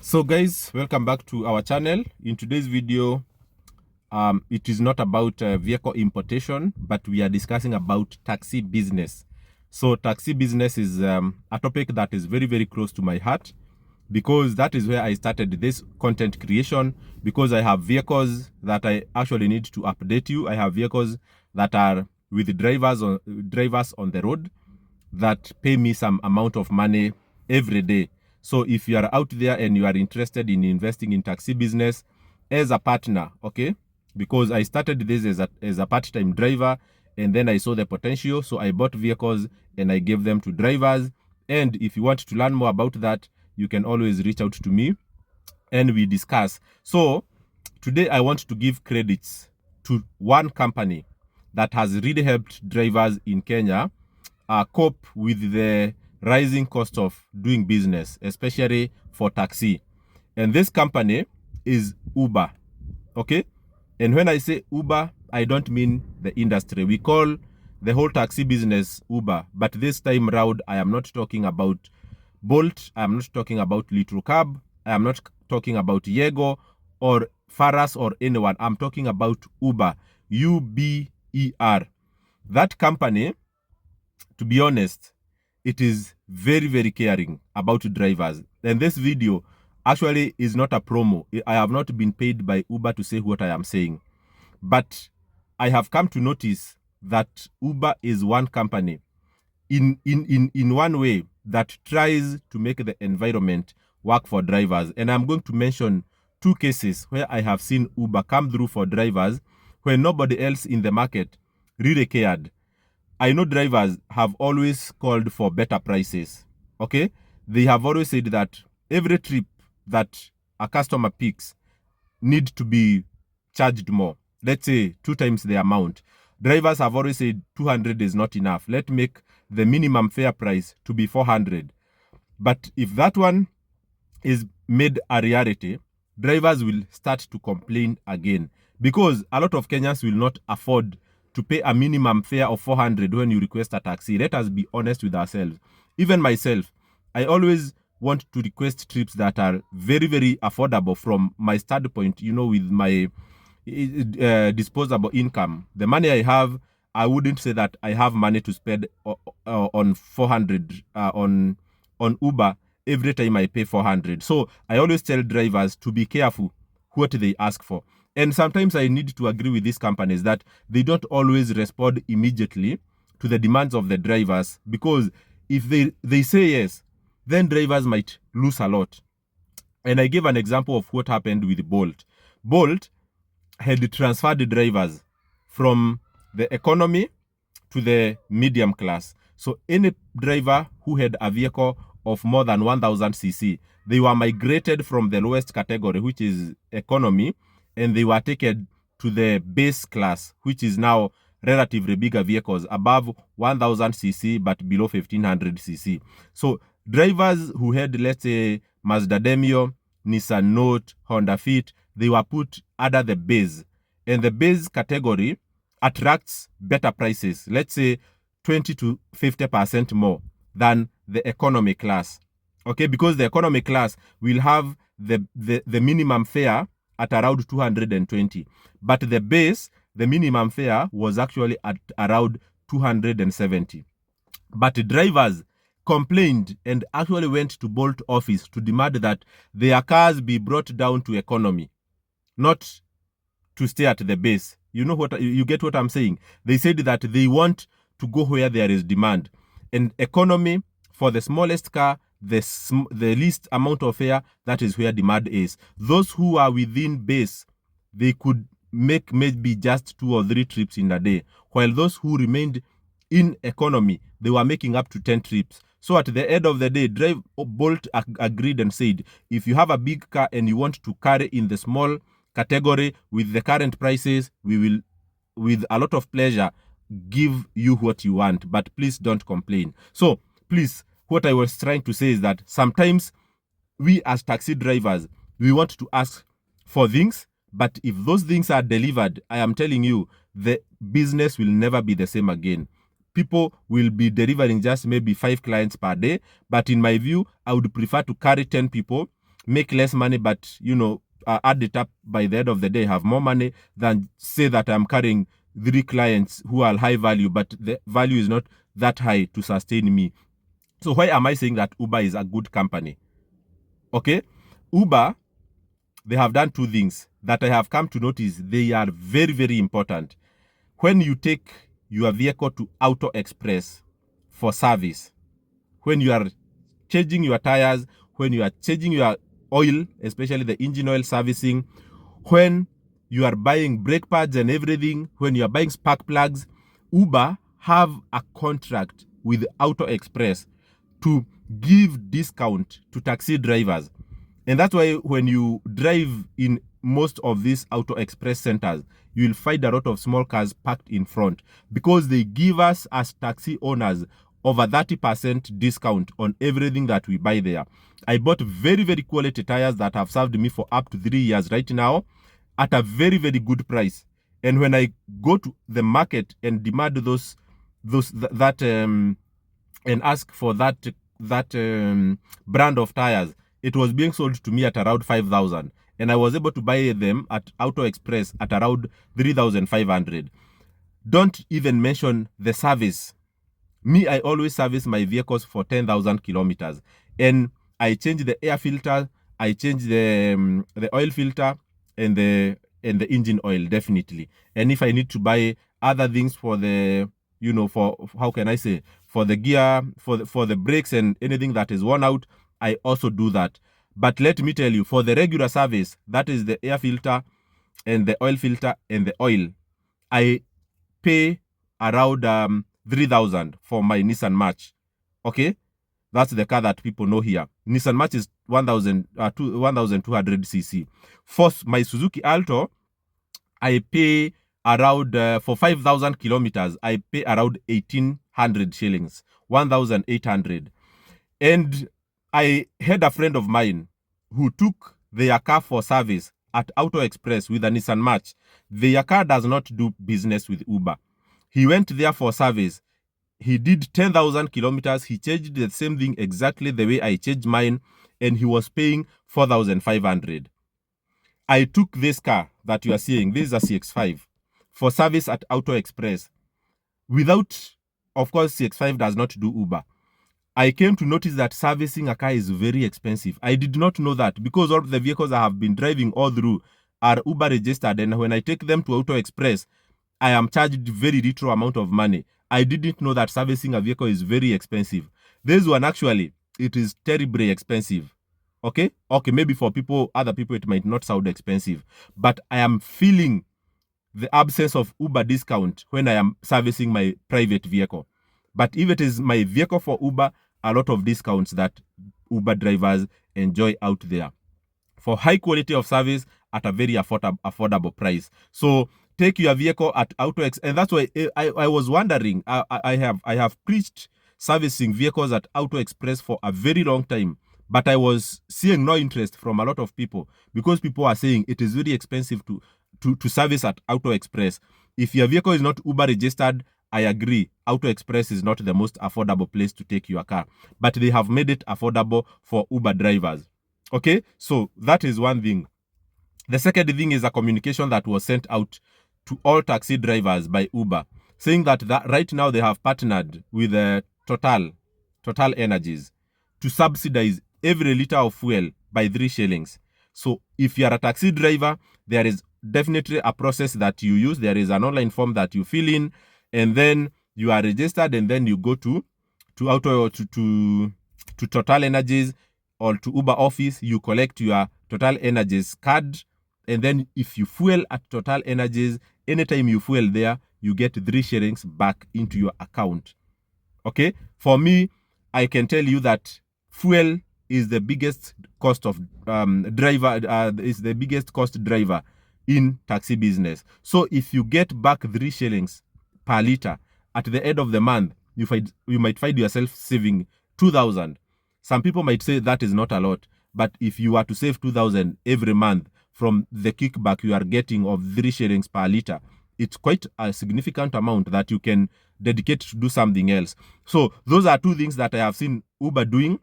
So guys, welcome back to our channel. In today's video, it is not about vehicle importation, but we are discussing about taxi business. So taxi business is a topic that is very, very close to my heart because that is where I started this content creation, because I have vehicles that I actually need to update you. I have vehicles that are with drivers on the road that pay me some amount of money every day. So if you are out there and you are interested in investing in taxi business as a partner, okay, because I started this as a part-time driver, and then I saw the potential, so I bought vehicles and I gave them to drivers. And if you want to learn more about that, you can always reach out to me and we discuss. So today I want to give credits to one company that has really helped drivers in Kenya cope with the rising cost of doing business, especially for taxi. And this company is Uber, okay? And when I say Uber, I don't mean the industry. We call the whole taxi business Uber, but this time round, I am not talking about Bolt, I am not talking about Little Cab, I am not talking about Yego or Faras or anyone. I'm talking about Uber, U-B-E-R. That company, to be honest, it is very, very caring about drivers. And this video actually is not a promo. I have not been paid by Uber to say what I am saying. But I have come to notice that Uber is one company in one way that tries to make the environment work for drivers. And I'm going to mention two cases where I have seen Uber come through for drivers when nobody else in the market really cared. I know drivers have always called for better prices, okay? They have always said that every trip that a customer picks need to be charged more. Let's say 2 times the amount. Drivers have always said 200 is not enough. Let's make the minimum fare price to be 400. But if that one is made a reality, drivers will start to complain again, because a lot of Kenyans will not afford to pay a minimum fare of 400 when you request a taxi. Let us be honest with ourselves. Even myself, I always want to request trips that are very, very affordable from my standpoint, you know, with my disposable income. The money I have, I wouldn't say that I have money to spend on 400 on Uber every time I pay 400. So I always tell drivers to be careful what they ask for. And sometimes I need to agree with these companies that they don't always respond immediately to the demands of the drivers, because if they say yes, then drivers might lose a lot. And I gave an example of what happened with Bolt. Bolt had transferred drivers from the economy to the medium class. So any driver who had a vehicle of more than 1000 cc, they were migrated from the lowest category, which is economy, and they were taken to the base class, which is now relatively bigger vehicles above 1000 cc but below 1500 cc. So drivers who had, let's say, Mazda Demio, Nissan Note, Honda Fit, they were put under the base. And the base category attracts better prices, let's say 20 to 50% more than the economy class. Okay, because the economy class will have the minimum fare at around 220. But the base, the minimum fare was actually at around 270. But drivers complained and actually went to Bolt office to demand that their cars be brought down to economy, not to stay at the base. You know what, you get what I'm saying? They said that they want to go where there is demand. And economy, for the smallest car, the least amount of fare, that is where demand is. Those who are within base, they could make maybe just 2 or 3 trips in a day, while those who remained in economy, they were making up to 10 trips. So at the end of the day, Bolt agreed and said, if you have a big car and you want to carry in the small category with the current prices, we will, with a lot of pleasure, give you what you want, but please don't complain. So please, what I was trying to say is that sometimes we as taxi drivers, we want to ask for things, but if those things are delivered, I am telling you, the business will never be the same again. People will be delivering just maybe 5 clients per day, but in my view, I would prefer to carry 10 people make less money, but add it up by the end of the day, have more money than say that I'm carrying 3 clients who are high value, but the value is not that high to sustain me. So why am I saying that Uber is a good company? Okay, Uber, they have done 2 things that I have come to notice. They are very, very important. When you take your vehicle to Auto Express for service, when you are changing your tires, when you are changing your oil, especially the engine oil servicing, when you are buying brake pads and everything, when you are buying spark plugs, Uber have a contract with Auto Express to give discount to taxi drivers. And that's why when you drive in most of these Auto Express centers, you will find a lot of small cars parked in front, because they give us as taxi owners over 30% discount on everything that we buy there. I bought very, very quality tires that have served me for up to 3 years right now at a very, very good price. And when I go to the market and demand and ask for that brand of tires, it was being sold to me at around 5,000, and I was able to buy them at Auto Express at around 3,500. Don't even mention the service. Me, I always service my vehicles for 10,000 kilometers, and I change the air filter, I change the oil filter, and the engine oil, definitely. And if I need to buy other things for the for, how can I say, for the gear, for the brakes and anything that is worn out, I also do that. But let me tell you, for the regular service, that is the air filter and the oil filter and the oil, I pay around 3,000 for my Nissan March. Okay, that's the car that people know here. Nissan March is 1,200 cc. For my Suzuki Alto, I pay around for 5,000 kilometers. I pay around 1,800 shillings, 1,800. And I had a friend of mine who took their car for service at Auto Express with a Nissan March. Their car does not do business with Uber. He went there for service. He did 10,000 kilometers. He changed the same thing exactly the way I changed mine, and he was paying 4,500. I took this car that you are seeing, this is a CX-5, for service at Auto Express. Without, of course, CX-5 does not do Uber. I came to notice that servicing a car is very expensive. I did not know that, because all of the vehicles I have been driving all through are Uber registered, and when I take them to Auto Express, I am charged very little amount of money. I didn't know that servicing a vehicle is very expensive. This one, actually, it is terribly expensive. Okay, maybe for other people, it might not sound expensive, but I am feeling the absence of Uber discount when I am servicing my private vehicle. But if it is my vehicle for Uber, a lot of discounts that Uber drivers enjoy out there for high quality of service at a very affordable price. So take your vehicle at AutoX, and that's why I was wondering. I have preached servicing vehicles at Auto Express for a very long time, but I was seeing no interest from a lot of people, because people are saying it is very expensive to service at Auto Express. If your vehicle is not Uber registered, I agree, Auto Express is not the most affordable place to take your car, but they have made it affordable for Uber drivers. Okay, so that is one thing. The second thing is a communication that was sent out to all taxi drivers by Uber, saying that right now they have partnered with Total Energies to subsidize every liter of fuel by 3 shillings. So if you are a taxi driver, there is definitely a process that you use. There is an online form that you fill in, and then you are registered, and then you go to Total Energies or to Uber office. You collect your Total Energies card, and then if you fuel at Total Energies, anytime you fuel there, you get 3 shillings back into your account. Okay, for me, I can tell you that fuel is the biggest cost of is the biggest cost driver in taxi business. So if you get back 3 shillings per liter at the end of the month, you might find yourself saving 2,000. Some people might say that is not a lot, but if you are to save 2,000 every month from the kickback you are getting of 3 shillings per liter, it's quite a significant amount that you can dedicate to do something else. So those are 2 things that I have seen Uber doing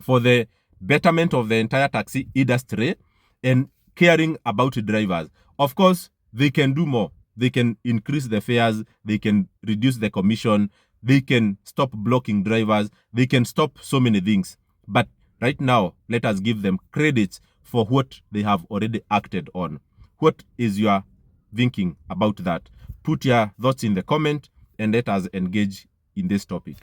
for the betterment of the entire taxi industry, and caring about drivers. Of course, they can do more. They can increase the fares, they can reduce the commission, they can stop blocking drivers, they can stop so many things. But right now, let us give them credit for what they have already acted on. What is your thinking about that? Put your thoughts in the comment and let us engage in this topic.